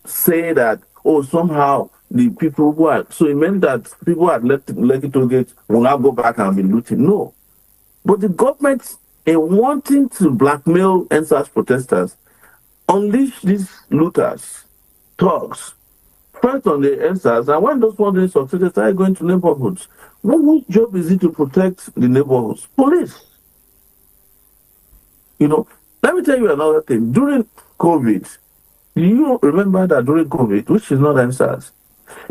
say that, oh, somehow the people who are, so it meant that people had left Lekki Toll Gate will now go back and be looting. No. But the government, in wanting to blackmail NSAS protesters, unleashed these looters, thugs, first on the NSAS, and when those ones succeeded, started going to neighborhoods. Whose job is it to protect the neighborhoods? Police. You know, let me tell you another thing. During COVID, do you remember that during COVID, which is not NSAS,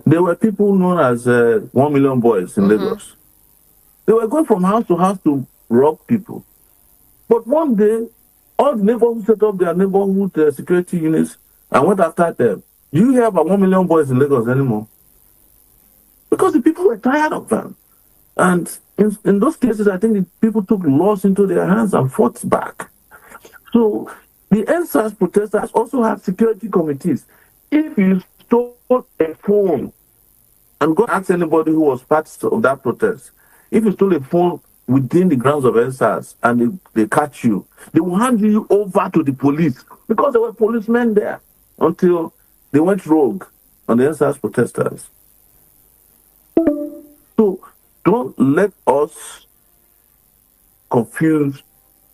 there were people known as 1 million boys in Lagos. They were going from house to rob people. But one day, all the neighborhoods set up their neighborhood security units and went after them. Do you hear about 1 million boys in Lagos anymore? Because the people were tired of them. And in those cases, I think the people took laws into their hands and fought back. So the NSAS protesters also have security committees. If you stole a phone, and go ask anybody who was part of that protest, if you stole a phone within the grounds of NSAS and they catch you, they will hand you over to the police because there were policemen there until they went rogue on the NSAS protesters. So don't let us confuse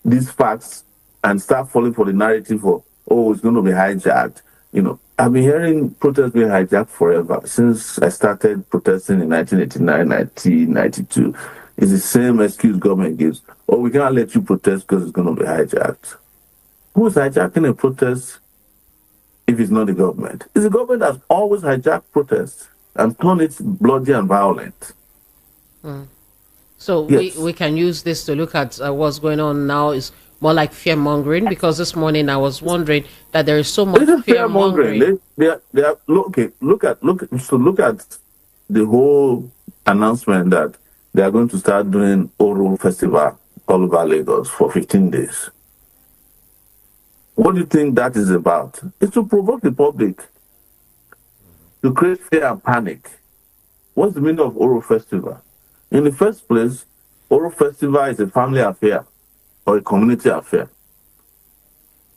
these facts and start falling for the narrative of, oh, it's going to be hijacked. You know, I've been hearing protests being hijacked forever since I started protesting in 1989, 1992. It's the same excuse government gives. Oh, we can't let you protest because it's going to be hijacked. Who is hijacking a protest if it's not the government? It's the government that's always hijacked protests and turned it bloody and violent. So Yes. we can use this to look at what's going on now is more like fear mongering, because this morning I was wondering that there is so much This is fear fear mongering. mongering. They are look at the whole announcement that they are going to start doing Oro Festival all over Lagos for 15 days. What do you think that is about? It's to provoke the public, to create fear and panic. What's the meaning of Oro Festival? In the first place, Oro Festival is a family affair or a community affair.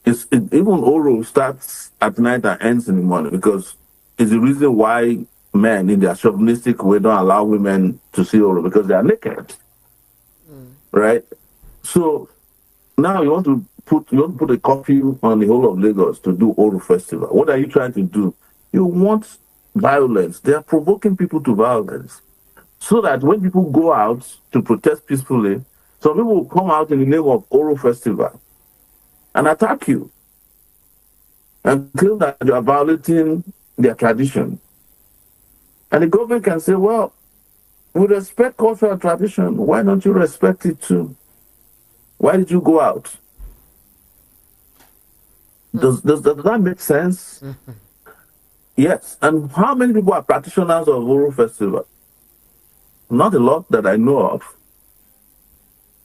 Even Oro starts at night and ends in the morning, because it's the reason why men in their chauvinistic way don't allow women to see Oro, because they are naked. Right? So now you want to put a curfew on the whole of Lagos to do Oro Festival. What are you trying to do? You want violence. They are provoking people to violence, so that when people go out to protest peacefully, some people will come out in the name of Oro Festival and attack you and claim that you are violating their tradition. And the government can say, well, we respect culture and tradition. Why don't you respect it too? Why did you go out? Does that make sense? Yes. And how many people are practitioners of Oro Festival? Not a lot that I know of.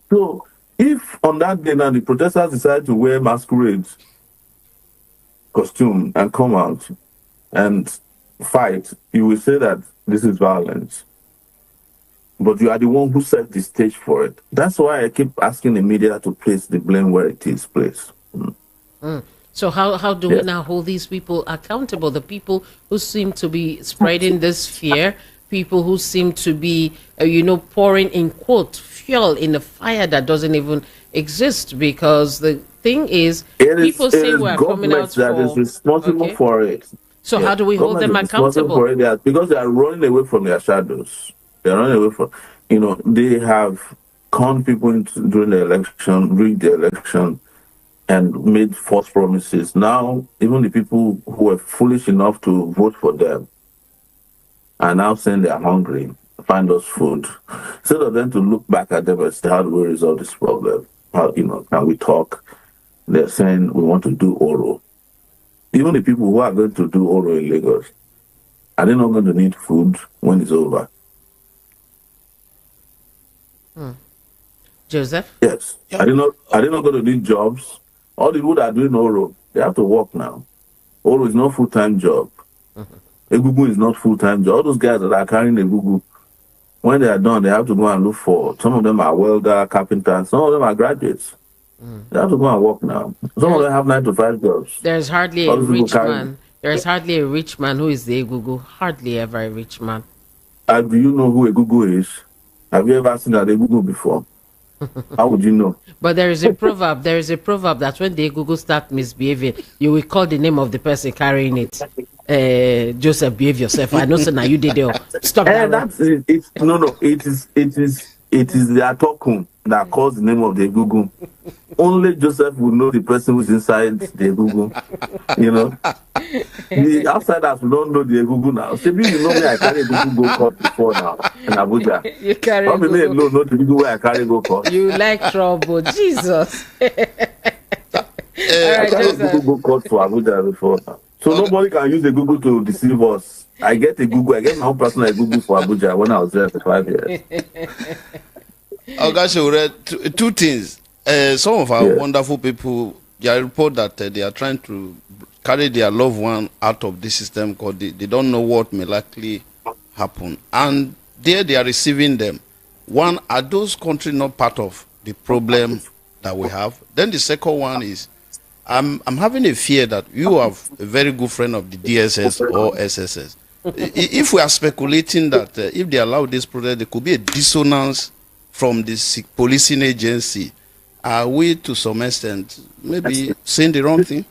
So if on that day now the protesters decide to wear masquerade costume and come out and fight, you will say that this is violence. But you are the one who set the stage for it. That's why I keep asking the media to place the blame where it is placed. So how do we now hold these people accountable? The people who seem to be spreading this fear, people who seem to be, pouring in quote fuel in a fire that doesn't even exist. Because the thing is, people say we are coming out that is responsible for it. So how do we hold them accountable? For it, because they are running away from their shadows. They are running away from, they have conned people during the election, rigged the election, and made false promises. Now, even the people who were foolish enough to vote for them are now saying they are hungry, find us food. Instead of them to look back at them and say, how do we resolve this problem? How, can we talk? They're saying we want to do Oro. Even the people who are going to do Oro in Lagos, are they not going to need food when it's over? Joseph? Yes. Are they not going to need jobs? All the people that are doing Oro, they have to work now. Oro is not full-time job. Egugu is not full-time job. All those guys that are carrying Egugu, when they are done, they have to go and look for, some of them are welder, carpenters, some of them are graduates. They have to go and work now. Some of them have 9 to 5 jobs. There's hardly a rich man. There's hardly a rich man who is the Egugu. Hardly ever a rich man. And do you know who Egugu is? Have you ever seen an Egugu before? How would you know? But there is a proverb. There is a proverb that when the Egugu start misbehaving, you will call the name of the person carrying it. Joseph, behave yourself. I know, so now you did it. Stop that. That's it. It is the Atokun that calls the name of the Egugu. Only Joseph will know the person who's inside the Egugu. The outsiders will don't know the Egugu now. Maybe you know me, I carry Egugu go court before now in Abuja. You carry Egugu. No, the Egugu where I carry go court. You like trouble, Jesus. I carry Egugu go court for Abuja before now. So nobody can use the Google to deceive us. I get my own personal Google for Abuja when I was there for 5 years. Okay, two things. Some of our wonderful people, they report that they are trying to carry their loved one out of this system because they don't know what may likely happen. And there they are receiving them. One, are those countries not part of the problem that we have? Then the second one is, I'm having a fear that you have a very good friend of the DSS or SSS. If we are speculating that if they allow this project, there could be a dissonance from the policing agency, are we to some extent maybe saying the wrong thing?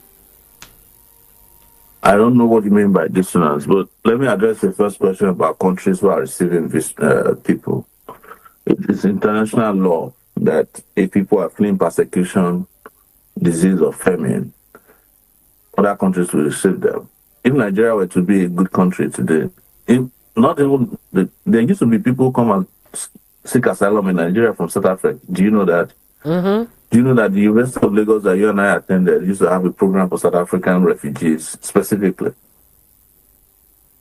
I don't know what you mean by dissonance, but let me address the first question about countries who are receiving people. It is international law that if people are fleeing persecution, disease, or famine, other countries to receive them. If Nigeria were to be a good country today, if not even there used to be people who come and seek asylum in Nigeria from South Africa. Do you know that? Mm-hmm. Do you know that the University of Lagos that you and I attended used to have a program for South African refugees specifically?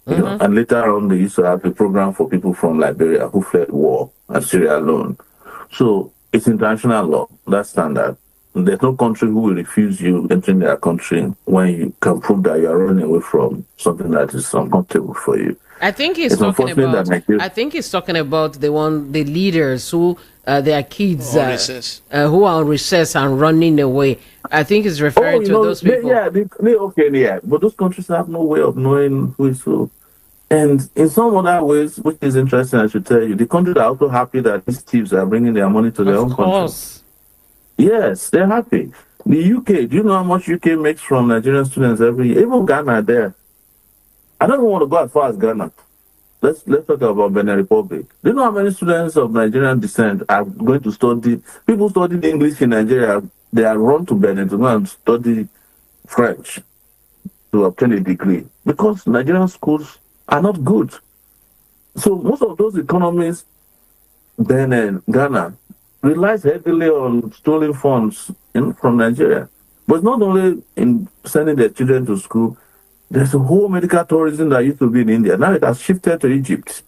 You know, and later on they used to have a program for people from Liberia who fled war and Sierra Leone. So it's international law, that's standard. There's no country who will refuse you entering their country when you can prove that you are running away from something that is uncomfortable for you. I think he's talking about. I think he's talking about the leaders who their kids who are on recess and running away. I think he's referring to those people. Yeah. But those countries have no way of knowing who is who. And in some other ways, which is interesting, I should tell you, the countries are also happy that these thieves are bringing their money to their own country. Yes, they're happy. The UK, do you know how much UK makes from Nigerian students every year? Even Ghana there. I don't even want to go as far as Ghana. Let's talk about Benin Republic. Do you know how many students of Nigerian descent are going to study? People studying English in Nigeria, they are run to Benin to go and study French to obtain a degree because Nigerian schools are not good. So most of those economies, Benin, Ghana, relies heavily on stolen funds from Nigeria. But it's not only in sending their children to school. There's a whole medical tourism that used to be in India. Now it has shifted to Egypt.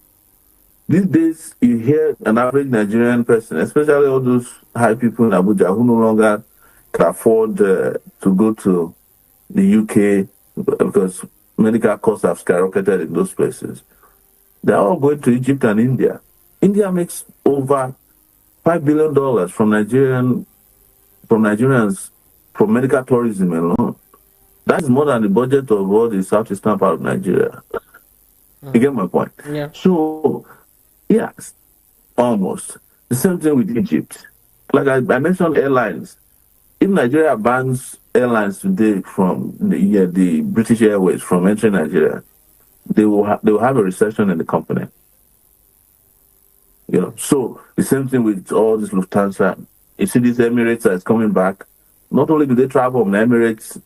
These days, you hear an average Nigerian person, especially all those high people in Abuja who no longer can afford to go to the UK because medical costs have skyrocketed in those places. They're all going to Egypt and India. India makes over $5 billion from Nigerians from medical tourism alone. That's more than the budget of all the southeastern part of Nigeria. You get my point? Yeah. So, yes, almost. The same thing with Egypt. Like I mentioned airlines. If Nigeria bans airlines today from the British Airways from entering Nigeria, they will have a recession in the company. You know, so the same thing with all this Lufthansa. You see, these Emirates that is coming back. Not only do they travel from the Emirates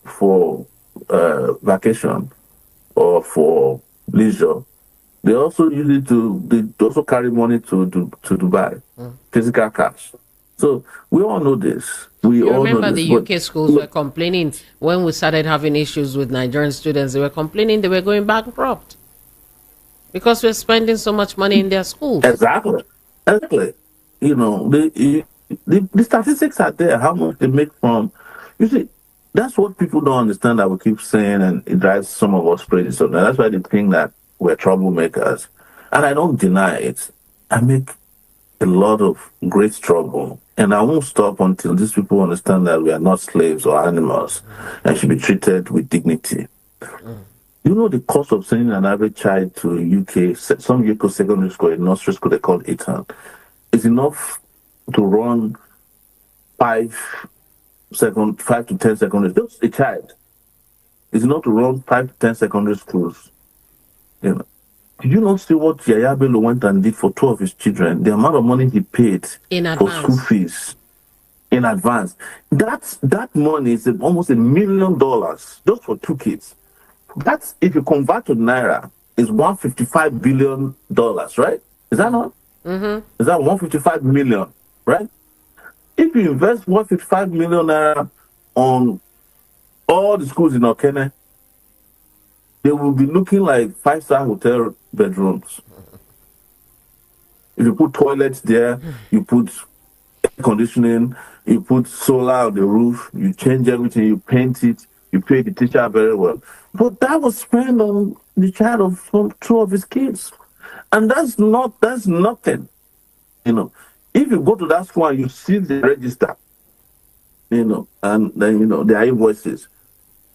for vacation or for leisure, they also carry money to Dubai, physical cash. So we all know this. You remember the UK schools were complaining when we started having issues with Nigerian students. They were complaining they were going bankrupt because we're spending so much money in their schools. Exactly. You know, the statistics are there. How much they make from. You see, that's what people don't understand that we keep saying, and it drives some of us crazy. So that's why they think that we're troublemakers. And I don't deny it. I make a lot of great trouble. And I won't stop until these people understand that we are not slaves or animals and should be treated with dignity. You know the cost of sending an average child to UK, some UK secondary school, a nursery school they call Eton, is enough to run 5 to 10 secondary, just a child. It's enough to run 5 to 10 secondary schools. You know. Did you not see what Yaya Bello went and did for 2 of his children? The amount of money he paid for school fees in advance. That money is almost $1 million just for 2 kids. That's, if you convert to Naira, is $155 billion, right? Is that not? Mm-hmm. Is that 155 million, right? If you invest 155 million Naira on all the schools in Okene, they will be looking like 5-star hotel bedrooms. If you put toilets there, you put air conditioning, you put solar on the roof, you change everything, you paint it, you pay the teacher very well. But that was spent on the child of 2 of his kids. And that's nothing. You know, if you go to that school and you see the register, you know, and then, you know, their invoices,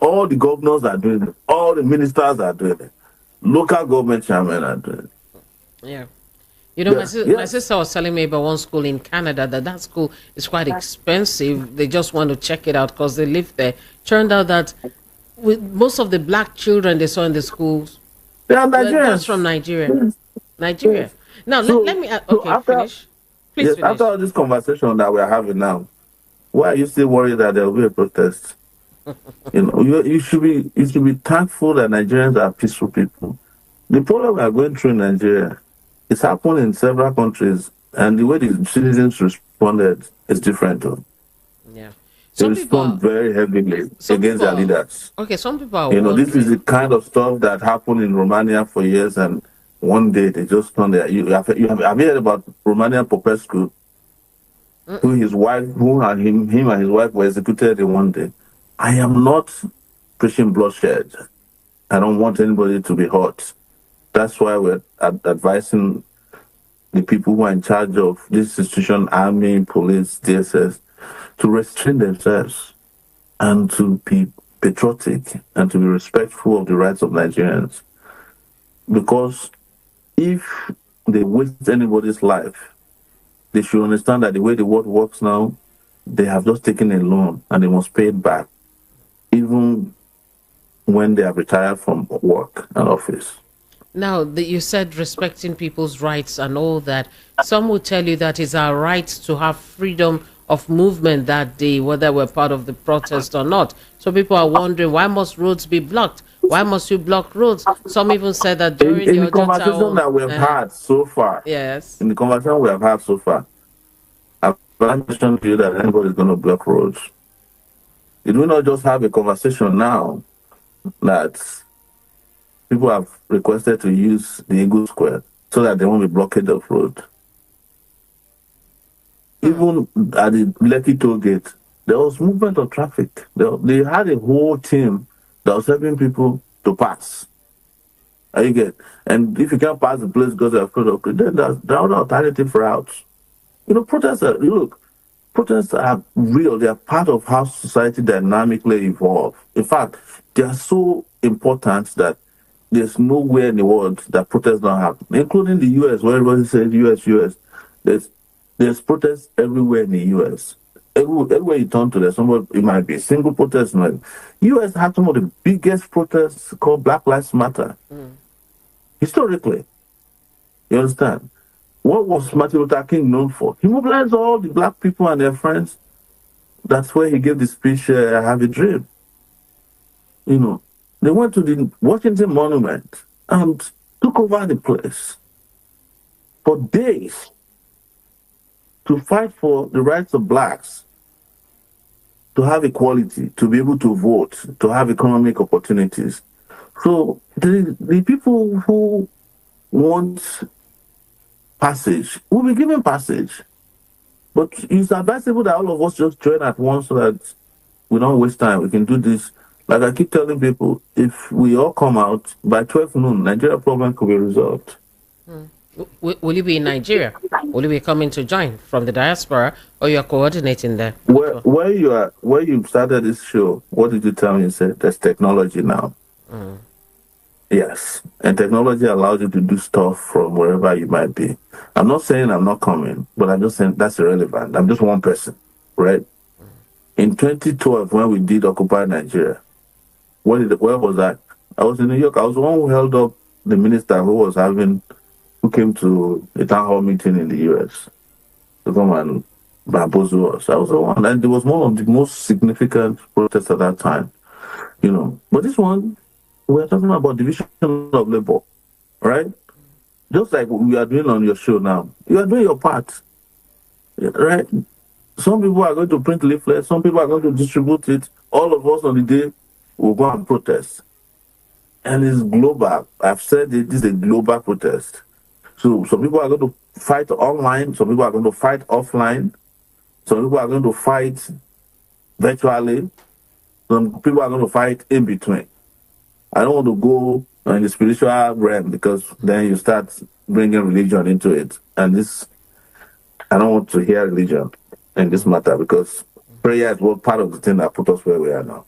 all the governors are doing it. All the ministers are doing it. Local government chairmen are doing it. Yeah. You know, my sister was telling me about one school in Canada that school is quite expensive. They just want to check it out because they live there. Turned out that with most of the black children they saw in the schools, they are Nigerians. From Nigeria. Nigeria. Now, let me... finish. Please finish. After all this conversation that we're having now, why are you still worried that there will be a protest? You should be thankful that Nigerians are peaceful people. The problem we are going through in Nigeria, it's happened in several countries, and the way the citizens responded is different. Though. Yeah. They Some people respond are, very heavily some against people their are, leaders. okay, some people are This is the wondering. kind of stuff that happened in Romania for years, and one day they just turn their. Have you heard about Romanian Popescu, who Mm-mm. his wife, who and him and his wife were executed in one day? I am not preaching bloodshed. I don't want anybody to be hurt. That's why we're advising the people who are in charge of this institution, army, police, DSS, to restrain themselves and to be patriotic and to be respectful of the rights of Nigerians. Because if they waste anybody's life, they should understand that the way the world works now, they have just taken a loan and they must pay it back, even when they have retired from work and office. Now, you said respecting people's rights and all that. Some will tell you that it's our right to have freedom of movement that day, whether we're part of the protest or not. So people are wondering, why must roads be blocked? Why must you block roads? Some even said that during In the the conversation Ojota, that we've had so far, yes. in the conversation we have had so far, I've mentioned to you that anybody's going to block roads. Did we not just have a conversation now that people have requested to use the Eagle Square so that there won't be blockade of road? Even at the Lekki toll gate, there was movement of traffic. They had a whole team that was helping people to pass. You get, and if you can't pass the place because you're afraid of it, then there are alternative routes. Protests are real. They are part of how society dynamically evolve. In fact, they are so important that there's nowhere in the world that protests don't happen, including the US, where everybody says US. There's protests everywhere in the US. Everywhere you turn to, it might be a single protest. US had some of the biggest protests called Black Lives Matter. Historically, you understand? What was Martin Luther King known for? He mobilized all the black people and their friends. That's where he gave the speech, I Have a Dream. They went to the Washington Monument and took over the place for days to fight for the rights of blacks, to have equality, to be able to vote, to have economic opportunities. So the people who want passage will be given passage. But it's advisable that all of us just join at once so that we don't waste time. We can do this. Like I keep telling people, if we all come out by 12 noon, Nigeria problem could be resolved. Will you be in Nigeria? Will you be coming to join from the diaspora, or you are coordinating there? Where you started this show, what did you tell me? You said there's technology now. Yes, and technology allows you to do stuff from wherever you might be. I'm not saying I'm not coming, but I'm just saying that's irrelevant. I'm just one person, right? In 2012, when we did Occupy Nigeria, where was I? I was in New York. I was the one who held up the minister who came to a town hall meeting in the US to come and bamboozle us. I was the one, and it was one of the most significant protests at that time, But this one, we're talking about division of labor, right? Just like we are doing on your show now. You are doing your part, right? Some people are going to print leaflets, some people are going to distribute it. All of us on the day will go and protest. And it's global. I've said this is a global protest. So some people are going to fight online, some people are going to fight offline, some people are going to fight virtually, some people are going to fight in between. I don't want to go in the spiritual realm because then you start bringing religion into it. And I don't want to hear religion in this matter because prayer is part of the thing that put us where we are now.